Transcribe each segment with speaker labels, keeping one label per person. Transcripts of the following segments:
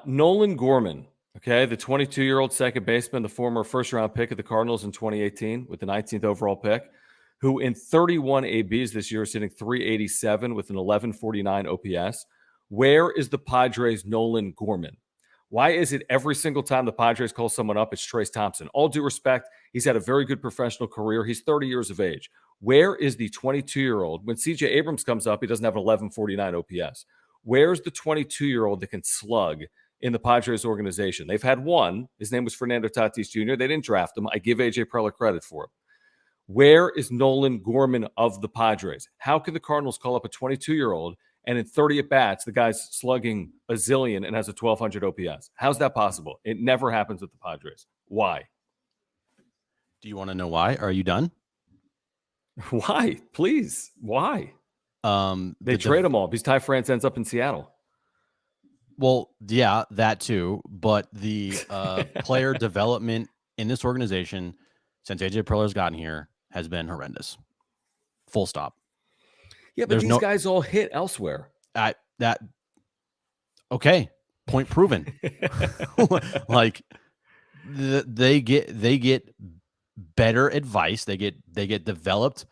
Speaker 1: Nolan Gorman, okay, the 22-year-old second baseman, the former first-round pick of the Cardinals in 2018 with the 19th overall pick, who in 31 ABs this year is hitting 387 with an 1149 OPS. Where is the Padres' Nolan Gorman? Why is it every single time the Padres call someone up, it's Trace Thompson? All due respect, he's had a very good professional career. He's 30 years of age. Where is the 22-year-old? When CJ Abrams comes up, he doesn't have an 1149 OPS. Where's the 22-year-old that can slug in the Padres organization? They've had one. His name was Fernando Tatis Jr. They didn't draft him. I give AJ Preller credit for it. Where is Nolan Gorman of the Padres? How can the Cardinals call up a 22-year-old and in 30 at-bats, the guy's slugging a zillion and has a 1,200 OPS? How's that possible? It never happens with the Padres. Why?
Speaker 2: Do you want to know why? Are you done?
Speaker 1: Why? Please. Why? They trade them all because Ty France ends up in Seattle.
Speaker 2: Well, yeah, that too. But the player development in this organization since AJ Preller's gotten here has been horrendous. Full stop.
Speaker 1: Yeah, but these guys all hit elsewhere.
Speaker 2: Okay, point proven. Like they get better advice. They get developed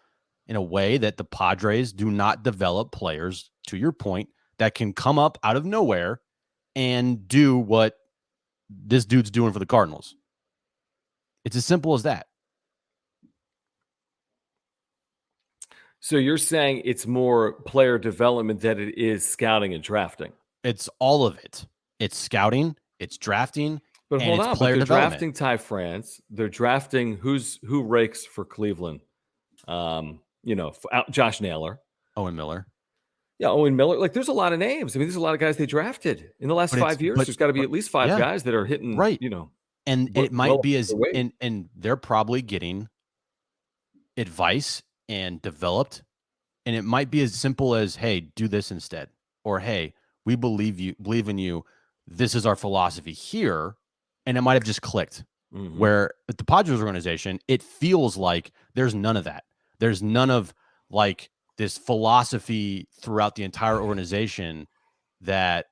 Speaker 2: in a way that the Padres do not develop players, to your point, that can come up out of nowhere and do what this dude's doing for the Cardinals. It's as simple as that.
Speaker 1: So you're saying it's more player development than it is scouting and drafting?
Speaker 2: It's all of it. It's scouting, it's drafting,
Speaker 1: but hold on,
Speaker 2: player
Speaker 1: they're
Speaker 2: development.
Speaker 1: Drafting Ty France. They're drafting who rakes for Cleveland? Josh Naylor,
Speaker 2: Owen Miller.
Speaker 1: Yeah, Owen Miller. Like, there's a lot of names. I mean, there's a lot of guys they drafted in the last 5 years. There's got to be at least five guys that are hitting,
Speaker 2: right. And it might be and they're probably getting advice and developed, and it might be as simple as, hey, do this instead, or hey, we believe in you. This is our philosophy here, and it might have just clicked. Mm-hmm. Where at the Padres organization, it feels like there's none of that. There's none of like this philosophy throughout the entire organization that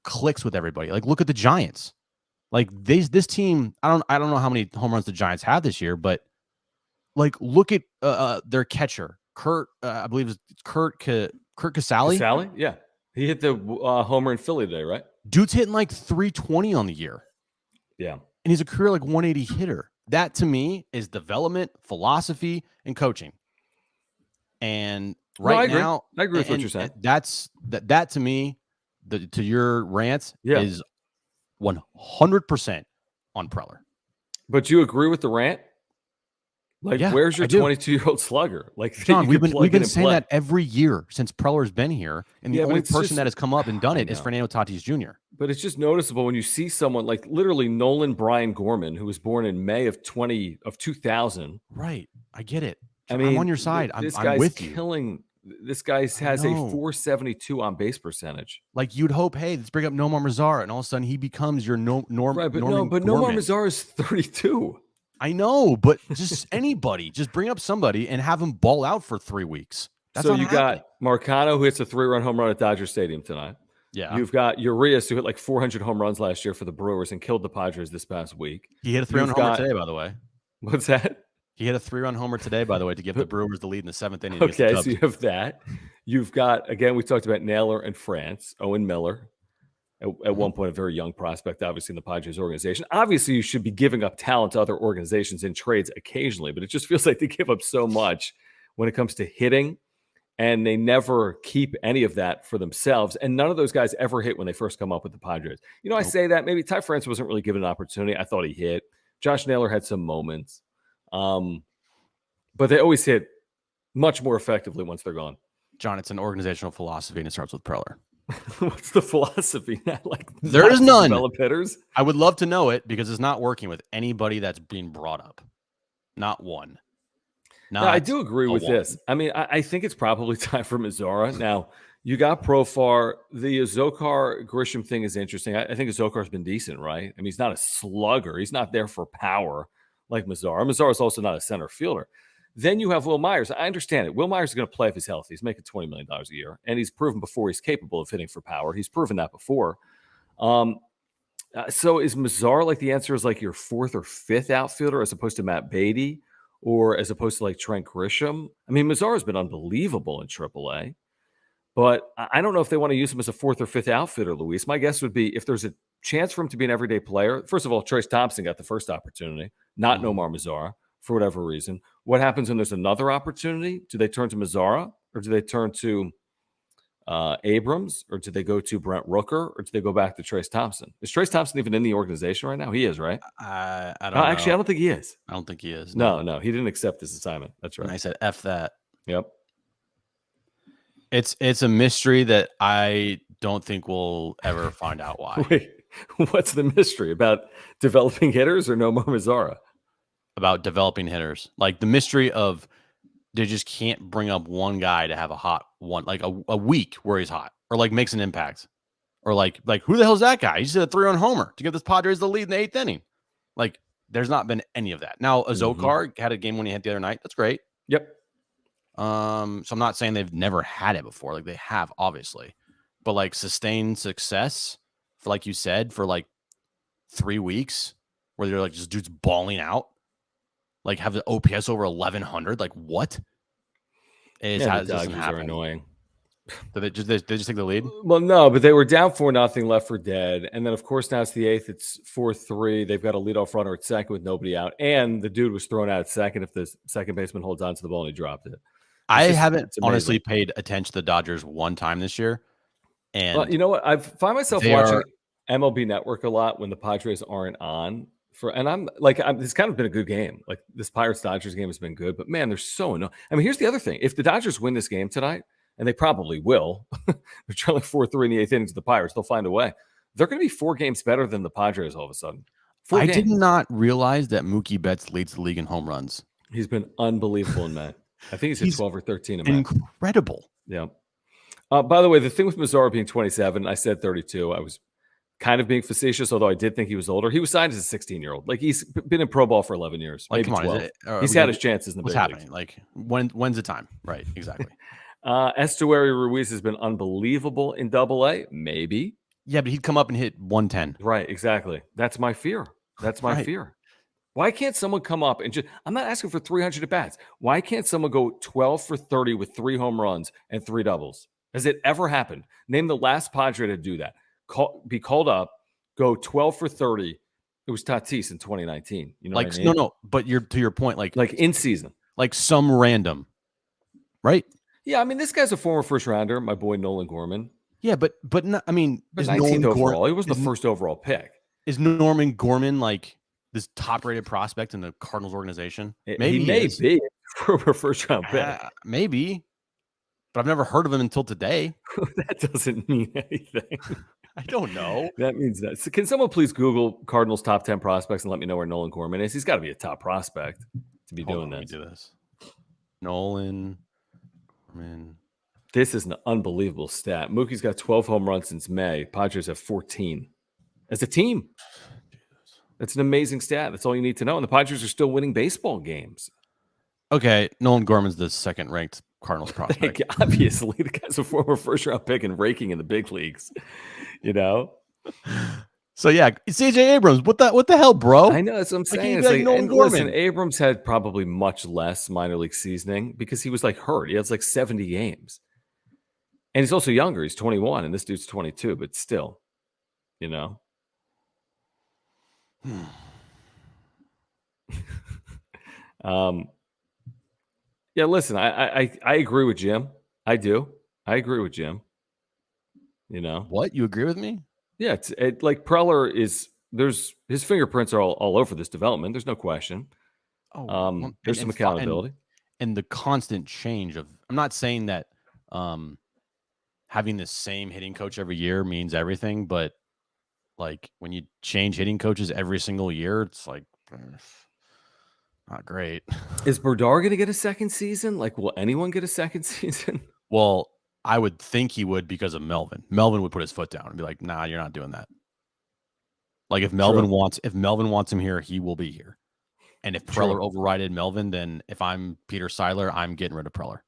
Speaker 2: clicks with everybody. Like, look at the Giants. Like this team, I don't know how many home runs the Giants have this year, but like, look at their catcher, Kurt. I believe it's Kurt Casale.
Speaker 1: Casale, yeah, he hit the homer in Philly today, right?
Speaker 2: Dude's hitting like 320 on the year.
Speaker 1: Yeah,
Speaker 2: and he's a career like 180 hitter. That to me is development, philosophy, and coaching. And now,
Speaker 1: I agree with what you're saying.
Speaker 2: That to me, to your rant, is 100% on Preller.
Speaker 1: But you agree with the rant? Like, where's your 22-year-old slugger? Like,
Speaker 2: John, we've been saying that every year since Preller's been here, and the only person that has come up and done it is Fernando Tatis Jr.
Speaker 1: But it's just noticeable when you see someone like literally Nolan Brian Gorman, who was born in May of 2000.
Speaker 2: Right, I get it.
Speaker 1: I mean,
Speaker 2: I'm on your side. I'm with you.
Speaker 1: This guy has a 472 on base percentage.
Speaker 2: Like, you'd hope, hey, let's bring up Nomar Mazara, and all of a sudden he becomes your Norman.
Speaker 1: Right, but Nomar Mazara is 32.
Speaker 2: I know, but just anybody, just bring up somebody and have him ball out for 3 weeks.
Speaker 1: That's so you got Marcano, who hits a 3-run home run at Dodger Stadium tonight.
Speaker 2: Yeah,
Speaker 1: you've got Urias, who hit like 400 home runs last year for the Brewers and killed the Padres this past week.
Speaker 2: He hit a 3-run homer today, by the way.
Speaker 1: What's that?
Speaker 2: He hit a 3-run homer today, by the way, to give the Brewers the lead in the 7th inning.
Speaker 1: Okay, so you have that. You've got, again, we talked about Naylor and France, Owen Miller. At one point, a very young prospect, obviously, in the Padres organization. Obviously, you should be giving up talent to other organizations in trades occasionally, but it just feels like they give up so much when it comes to hitting, and they never keep any of that for themselves. And none of those guys ever hit when they first come up with the Padres. I say that. Maybe Ty France wasn't really given an opportunity. I thought he hit. Josh Naylor had some moments. But they always hit much more effectively once they're gone.
Speaker 2: John, it's an organizational philosophy, and it starts with Preller.
Speaker 1: What's the philosophy?
Speaker 2: There is none.
Speaker 1: Develop hitters.
Speaker 2: I would love to know it because it's not working with anybody that's being brought up. Not one.
Speaker 1: I do agree with this. I mean, I think it's probably time for Mazara. Now, you got Profar. The Zokar Grisham thing is interesting. I think Zokar's been decent, right? I mean, he's not a slugger. He's not there for power like Mazara. Mazara is also not a center fielder. Then you have Will Myers. I understand it. Will Myers is going to play if he's healthy. He's making $20 million a year, and he's proven before he's capable of hitting for power. He's proven that before. So is Mazar like the answer is like your fourth or fifth outfielder as opposed to Matt Beatty or as opposed to like Trent Grisham? I mean, Mazar has been unbelievable in AAA, but I don't know if they want to use him as a fourth or fifth outfielder, Luis. My guess would be if there's a chance for him to be an everyday player, first of all, Trace Thompson got the first opportunity, not Nomar Mazara for whatever reason. What happens when there's another opportunity? Do they turn to Mazara or do they turn to Abrams, or do they go to Brent Rooker, or do they go back to Trace Thompson? Is Trace Thompson even in the organization right now? He is, right?
Speaker 2: I don't
Speaker 1: know.
Speaker 2: Actually,
Speaker 1: I don't think he is.
Speaker 2: I don't think he is.
Speaker 1: No, he didn't accept this assignment. That's right.
Speaker 2: And I said, F that.
Speaker 1: Yep.
Speaker 2: It's a mystery that I don't think we'll ever find out why.
Speaker 1: Wait, what's the mystery about developing hitters or Nomar Mazara?
Speaker 2: About developing hitters, like the mystery of they just can't bring up one guy to have a hot one, like a week where he's hot or like makes an impact, or like who the hell's that guy? He just hit a 3-run homer to give the Padres the lead in the 8th inning. Like there's not been any of that. Now Azokar had a game when he hit the other night. That's great.
Speaker 1: Yep.
Speaker 2: So I'm not saying they've never had it before. Like they have, obviously, but like sustained success for, like you said, for like 3 weeks where they're like just dudes balling out, like have the OPS over 1100. Like what?
Speaker 1: The Dodgers are annoying.
Speaker 2: Did they just take the lead?
Speaker 1: Well, no, but they were down 4-0, left for dead, and then of course now it's the 8th. It's 4-3. They've got a leadoff runner at second with nobody out, and the dude was thrown out at second if the second baseman holds on to the ball and he dropped it.
Speaker 2: I haven't honestly paid attention to the Dodgers one time this year. And
Speaker 1: well, you know what? I find myself watching MLB Network a lot when the Padres aren't on. And I'm like, it's kind of been a good game. Like this Pirates-Dodgers game has been good, but man, they're so annoying. I mean, here's the other thing. If the Dodgers win this game tonight, and they probably will, they're trailing 4-3 in the 8th inning to the Pirates. They'll find a way. They're going to be 4 games better than the Padres all of a sudden.
Speaker 2: I did not realize that Mookie Betts leads the league in home runs.
Speaker 1: He's been unbelievable in May. I think he's hit 12 or 13 in May.
Speaker 2: Incredible.
Speaker 1: Yeah. By the way, the thing with Mazara being 27, I said 32. I was kind of being facetious, although I did think he was older. He was signed as a 16-year-old. Like he's been in pro ball for 11 years, maybe 12. He's had his chances in the big leagues.
Speaker 2: Like when's the time? Right, exactly.
Speaker 1: Estuary Ruiz has been unbelievable in Double-A. Maybe.
Speaker 2: Yeah, but he'd come up and hit 110.
Speaker 1: Right, exactly. That's my fear. That's my fear. Why can't someone come up and just – I'm not asking for 300 at-bats. Why can't someone go 12 for 30 with 3 home runs and 3 doubles? Has it ever happened? Name the last Padre to do that. Be called up, go 12 for 30. It was Tatis in 2019. You know
Speaker 2: like,
Speaker 1: what I mean?
Speaker 2: No, but to your point, like
Speaker 1: in season.
Speaker 2: Like some random, right?
Speaker 1: Yeah, I mean, this guy's a former first-rounder, my boy Nolan Gorman.
Speaker 2: Yeah, but not, I mean,
Speaker 1: is 19th overall. He was the first overall pick.
Speaker 2: Is Norman Gorman like this top-rated prospect in the Cardinals organization?
Speaker 1: Maybe he may be for a first-round pick.
Speaker 2: Maybe, but I've never heard of him until today.
Speaker 1: That doesn't mean anything.
Speaker 2: I don't know.
Speaker 1: That means that. So can someone please Google Cardinals top 10 prospects and let me know where Nolan Gorman is? He's got to be a top prospect to be doing this.
Speaker 2: Let me do this. Nolan Gorman.
Speaker 1: This is an unbelievable stat. Mookie's got 12 home runs since May. Padres have 14. As a team. That's an amazing stat. That's all you need to know. And the Padres are still winning baseball games.
Speaker 2: Okay, Nolan Gorman's the second-ranked Cardinals prospect.
Speaker 1: Obviously, the guy's a former first-round pick and raking in the big leagues. You know?
Speaker 2: So, yeah, it's AJ Abrams. What the hell, bro?
Speaker 1: I know. That's what I'm saying. It's like, and listen, Abrams had probably much less minor league seasoning because he was, like, hurt. He has, like, 70 games. And he's also younger. He's 21, and this dude's 22, but still, you know? Yeah, listen, I agree with Jim. I do. I agree with Jim. You know?
Speaker 2: What? You agree with me?
Speaker 1: Yeah, like Preller his fingerprints are all over this development. There's no question. There's some accountability.
Speaker 2: And the constant change of, I'm not saying that having the same hitting coach every year means everything, but like when you change hitting coaches every single year, it's like not great.
Speaker 1: Is Berdar going to get a second season? Like, will anyone get a second season?
Speaker 2: Well, I would think he would because of Melvin. Melvin would put his foot down and be like, "Nah, you're not doing that." Like if Melvin wants him here, he will be here. And if Preller overrided Melvin, then if I'm Peter Seiler, I'm getting rid of Preller.